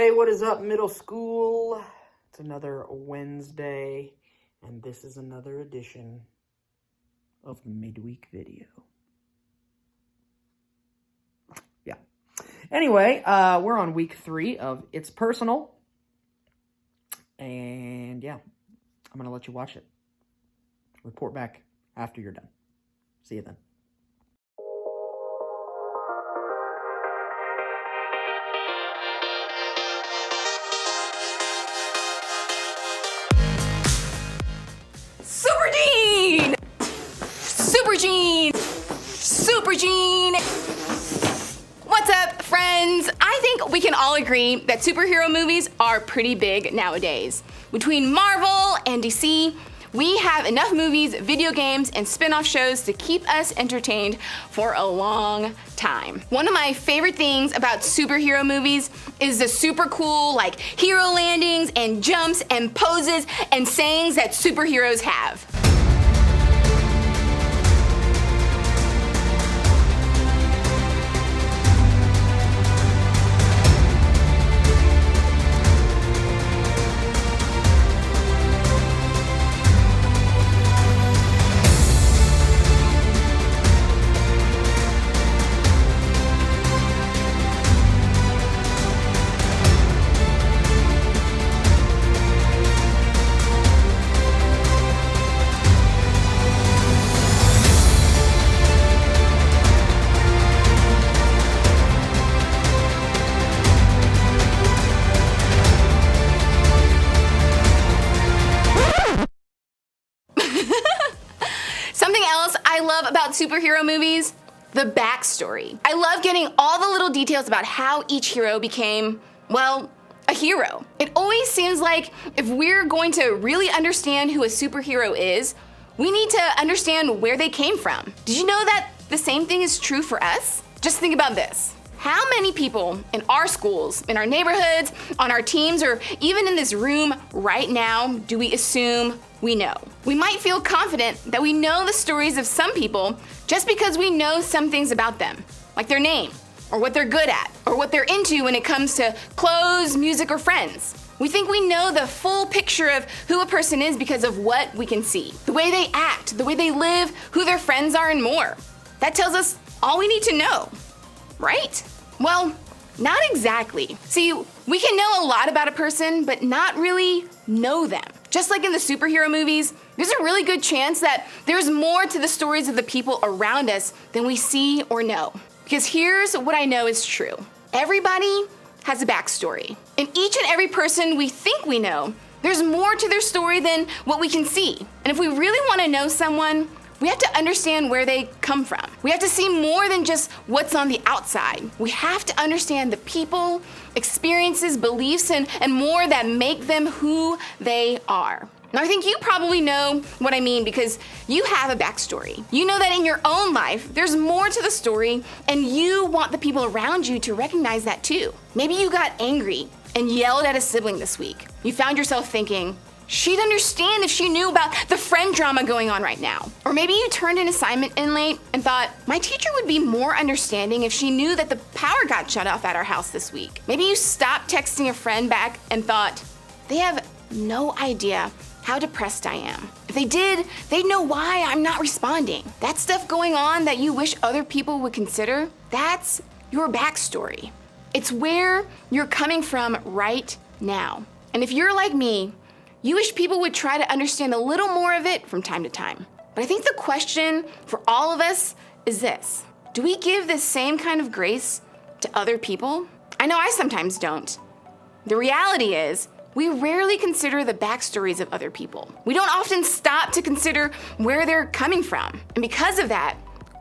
Hey, what is up, middle school? It's another Wednesday, and this is another edition of Midweek Video. Yeah. Anyway, we're on week 3 of It's Personal, and yeah, I'm going to let you watch it. Report back after you're done. See you then. Super Gene! Super Gene! Super Gene! What's up, friends? I think we can all agree that superhero movies are pretty big nowadays. Between Marvel and DC, we have enough movies, video games, and spin-off shows to keep us entertained for a long time. One of my favorite things about superhero movies is the super cool, hero landings and jumps and poses and sayings that superheroes have. Something else I love about superhero movies, the backstory. I love getting all the little details about how each hero became, well, a hero. It always seems like if we're going to really understand who a superhero is, we need to understand where they came from. Did you know that the same thing is true for us? Just think about this. How many people in our schools, in our neighborhoods, on our teams, or even in this room right now do we assume we know? We might feel confident that we know the stories of some people just because we know some things about them, like their name, or what they're good at, or what they're into when it comes to clothes, music, or friends. We think we know the full picture of who a person is because of what we can see. The way they act, the way they live, who their friends are, and more. That tells us all we need to know, right? Well, not exactly. See, we can know a lot about a person, but not really know them. Just like in the superhero movies, there's a really good chance that there's more to the stories of the people around us than we see or know. Because here's what I know is true. Everybody has a backstory. In each and every person we think we know, there's more to their story than what we can see. And if we really want to know someone, we have to understand where they come from. We have to see more than just what's on the outside. We have to understand the people, experiences, beliefs, and more that make them who they are. Now, I think you probably know what I mean because you have a backstory. You know that in your own life, there's more to the story, and you want the people around you to recognize that too. Maybe you got angry and yelled at a sibling this week. You found yourself thinking, she'd understand if she knew about the friend drama going on right now. Or maybe you turned an assignment in late and thought, my teacher would be more understanding if she knew that the power got shut off at our house this week. Maybe you stopped texting a friend back and thought, they have no idea how depressed I am. If they did, they'd know why I'm not responding. That stuff going on that you wish other people would consider, that's your backstory. It's where you're coming from right now. And if you're like me, you wish people would try to understand a little more of it from time to time. But I think the question for all of us is this: do we give the same kind of grace to other people? I know I sometimes don't. The reality is, we rarely consider the backstories of other people. We don't often stop to consider where they're coming from. And because of that,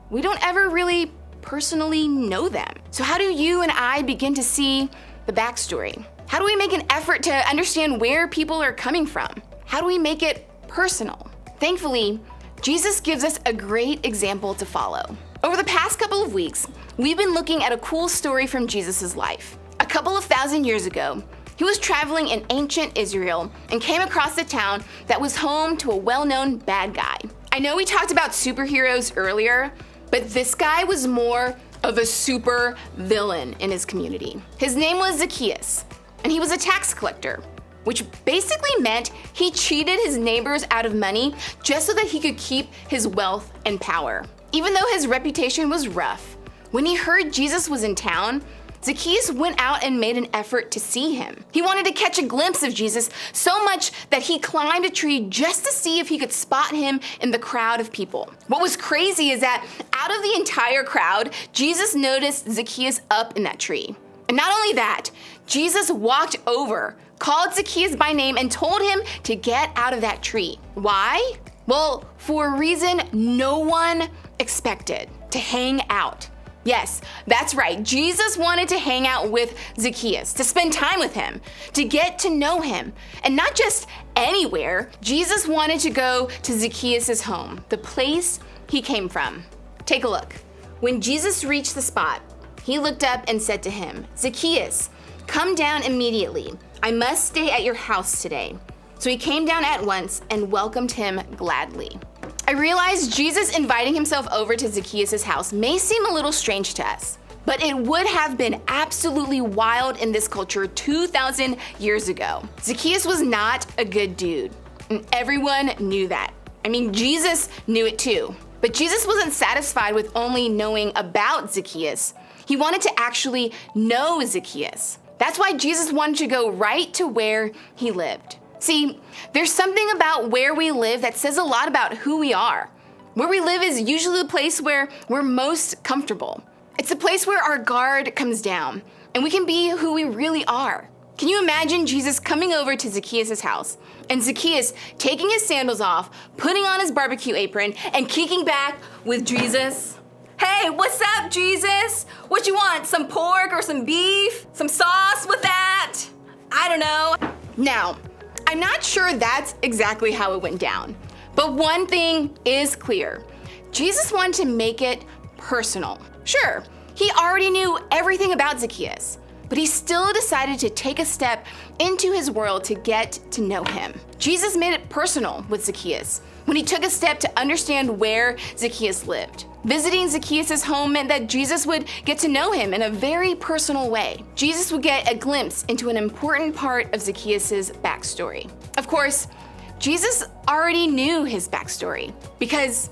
we don't ever really personally know them. So how do you and I begin to see the backstory? How do we make an effort to understand where people are coming from? How do we make it personal? Thankfully, Jesus gives us a great example to follow. Over the past couple of weeks, we've been looking at a cool story from Jesus' life. A couple of thousand years ago, he was traveling in ancient Israel and came across a town that was home to a well-known bad guy. I know we talked about superheroes earlier, but this guy was more of a super villain in his community. His name was Zacchaeus. and he was a tax collector, which basically meant he cheated his neighbors out of money just so that he could keep his wealth and power. Even though his reputation was rough, when he heard Jesus was in town, Zacchaeus went out and made an effort to see him. He wanted to catch a glimpse of Jesus so much that he climbed a tree just to see if he could spot him in the crowd of people. What was crazy is that out of the entire crowd, Jesus noticed Zacchaeus up in that tree. And not only that, Jesus walked over, called Zacchaeus by name, and told him to get out of that tree. Why? Well, for a reason no one expected: to hang out. Yes, that's right. Jesus wanted to hang out with Zacchaeus, to spend time with him, to get to know him. And not just anywhere. Jesus wanted to go to Zacchaeus' home, the place he came from. Take a look. When Jesus reached the spot, he looked up and said to him, "Zacchaeus, come down immediately. I must stay at your house today." So he came down at once and welcomed him gladly. I realize Jesus inviting himself over to Zacchaeus' house may seem a little strange to us, but it would have been absolutely wild in this culture 2,000 years ago. Zacchaeus was not a good dude, and everyone knew that. I mean, Jesus knew it too. But Jesus wasn't satisfied with only knowing about Zacchaeus. He wanted to actually know Zacchaeus. That's why Jesus wanted to go right to where he lived. See, there's something about where we live that says a lot about who we are. Where we live is usually the place where we're most comfortable. It's the place where our guard comes down and we can be who we really are. Can you imagine Jesus coming over to Zacchaeus' house and Zacchaeus taking his sandals off, putting on his barbecue apron, and kicking back with Jesus? "Hey, what's up, Jesus? What you want, some pork or some beef? Some sauce with that? I don't know." Now, I'm not sure that's exactly how it went down, but one thing is clear. Jesus wanted to make it personal. Sure, he already knew everything about Zacchaeus, but he still decided to take a step into his world to get to know him. Jesus made it personal with Zacchaeus when he took a step to understand where Zacchaeus lived. Visiting Zacchaeus' home meant that Jesus would get to know him in a very personal way. Jesus would get a glimpse into an important part of Zacchaeus' backstory. Of course, Jesus already knew his backstory because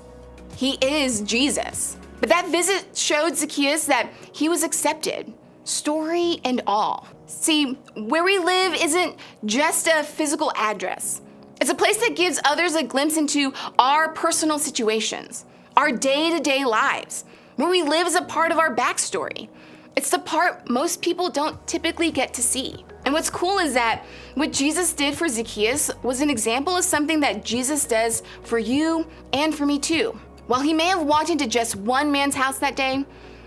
he is Jesus. But that visit showed Zacchaeus that he was accepted, story and all. See, where we live isn't just a physical address. It's a place that gives others a glimpse into our personal situations, our day-to-day lives. Where we live is a part of our backstory. It's the part most people don't typically get to see. And what's cool is that what Jesus did for Zacchaeus was an example of something that Jesus does for you and for me too. While he may have walked into just one man's house that day,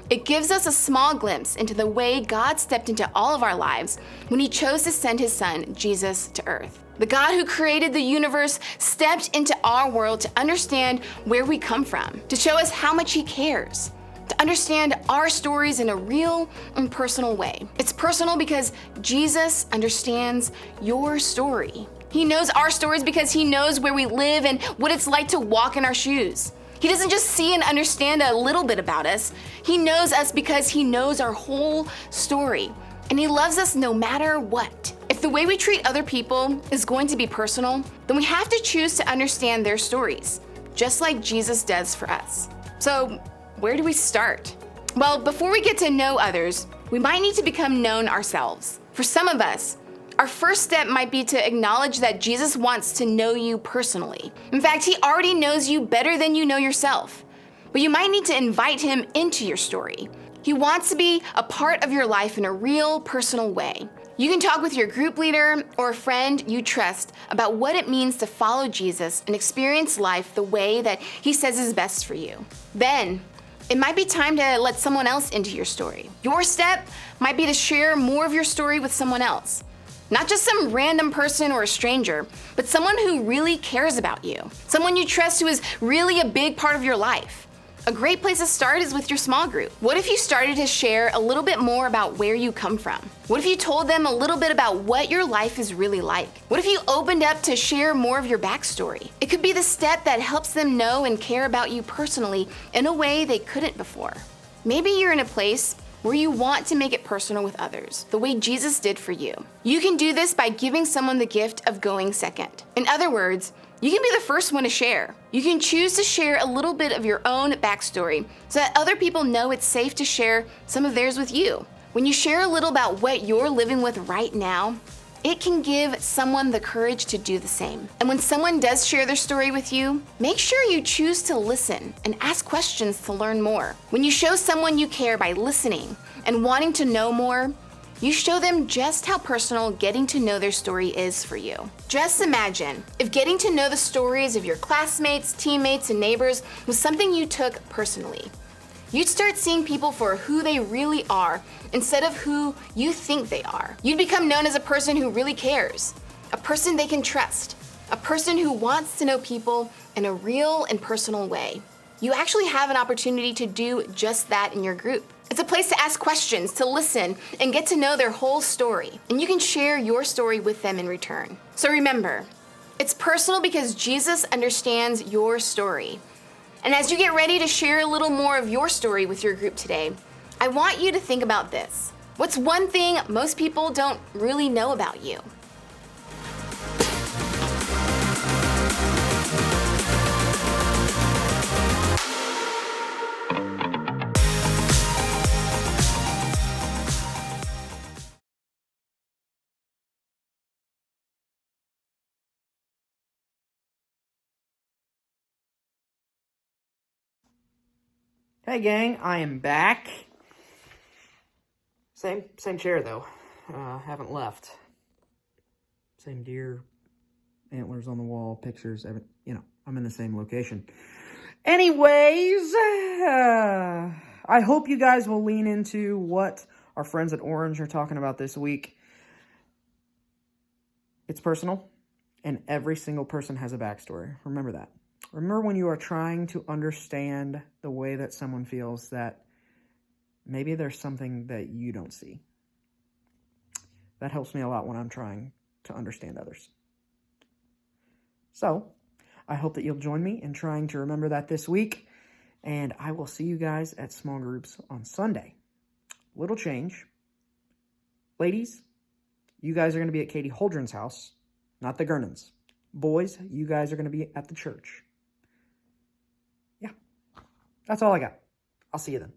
it gives us a small glimpse into the way God stepped into all of our lives when he chose to send his son, Jesus, to earth. The God who created the universe stepped into our world to understand where we come from, to show us how much he cares, to understand our stories in a real and personal way. It's personal because Jesus understands your story. He knows our stories because he knows where we live and what it's like to walk in our shoes. He doesn't just see and understand a little bit about us. He knows us because he knows our whole story. And he loves us no matter what. If the way we treat other people is going to be personal, then we have to choose to understand their stories, just like Jesus does for us. So, where do we start? Well, before we get to know others, we might need to become known ourselves. For some of us, our first step might be to acknowledge that Jesus wants to know you personally. In fact, he already knows you better than you know yourself. But you might need to invite him into your story. He wants to be a part of your life in a real, personal way. You can talk with your group leader or a friend you trust about what it means to follow Jesus and experience life the way that he says is best for you. Then, it might be time to let someone else into your story. Your step might be to share more of your story with someone else. Not just some random person or a stranger, but someone who really cares about you. Someone you trust who is really a big part of your life. A great place to start is with your small group. What if you started to share a little bit more about where you come from? What if you told them a little bit about what your life is really like? What if you opened up to share more of your backstory? It could be the step that helps them know and care about you personally in a way they couldn't before. Maybe you're in a place where you want to make it personal with others, the way Jesus did for you. You can do this by giving someone the gift of going second. In other words, you can be the first one to share. You can choose to share a little bit of your own backstory so that other people know it's safe to share some of theirs with you. When you share a little about what you're living with right now, it can give someone the courage to do the same. And when someone does share their story with you, make sure you choose to listen and ask questions to learn more. When you show someone you care by listening and wanting to know more, you show them just how personal getting to know their story is for you. Just imagine if getting to know the stories of your classmates, teammates, and neighbors was something you took personally. You'd start seeing people for who they really are instead of who you think they are. You'd become known as a person who really cares, a person they can trust, a person who wants to know people in a real and personal way. You actually have an opportunity to do just that in your group. It's a place to ask questions, to listen, and get to know their whole story. And you can share your story with them in return. So remember, it's personal because Jesus understands your story. And as you get ready to share a little more of your story with your group today, I want you to think about this. What's one thing most people don't really know about you? Hey gang, I am back. Same chair though. Haven't left. Same deer, antlers on the wall, pictures. I'm in the same location. Anyways, I hope you guys will lean into what our friends at Orange are talking about this week. It's personal, and every single person has a backstory. Remember that. Remember when you are trying to understand the way that someone feels, that maybe there's something that you don't see. That helps me a lot when I'm trying to understand others. So, I hope that you'll join me in trying to remember that this week, and I will see you guys at small groups on Sunday. Little change. Ladies, you guys are going to be at Katie Holdren's house, not the Gernons. Boys, you guys are going to be at the church. Yeah, that's all I got. I'll see you then.